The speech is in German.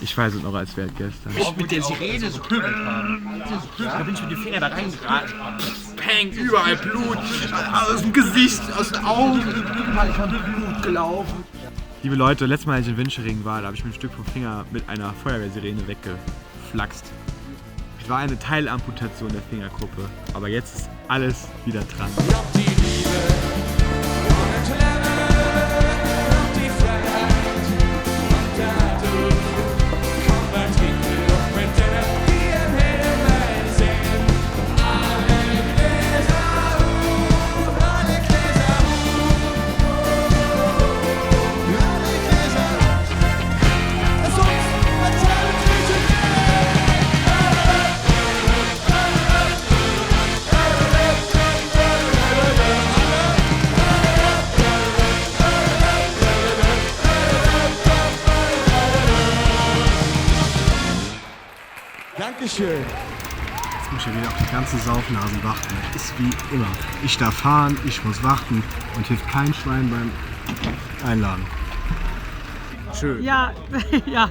Ich weiß es noch, als wäre gestern. Ich mit der Sirene so pöbelt haben. Da bin ich mit dem Finger da reingeraten. Peng, überall Blut. Aus dem Gesicht, aus den Augen. Überall kam Blut gelaufen. Liebe Leute, letztes Mal, als ich in Winschering war, da habe ich mir ein Stück vom Finger mit einer Feuerwehrsirene weggeflaxt. Es war eine Teilamputation der Fingerkuppe, aber jetzt ist alles wieder dran. Dankeschön. Jetzt muss ich ja wieder auf die ganze Saufnasen warten. Das ist wie immer. Ich darf fahren, ich muss warten und hilft kein Schwein beim Einladen. Schön. Ja, ja,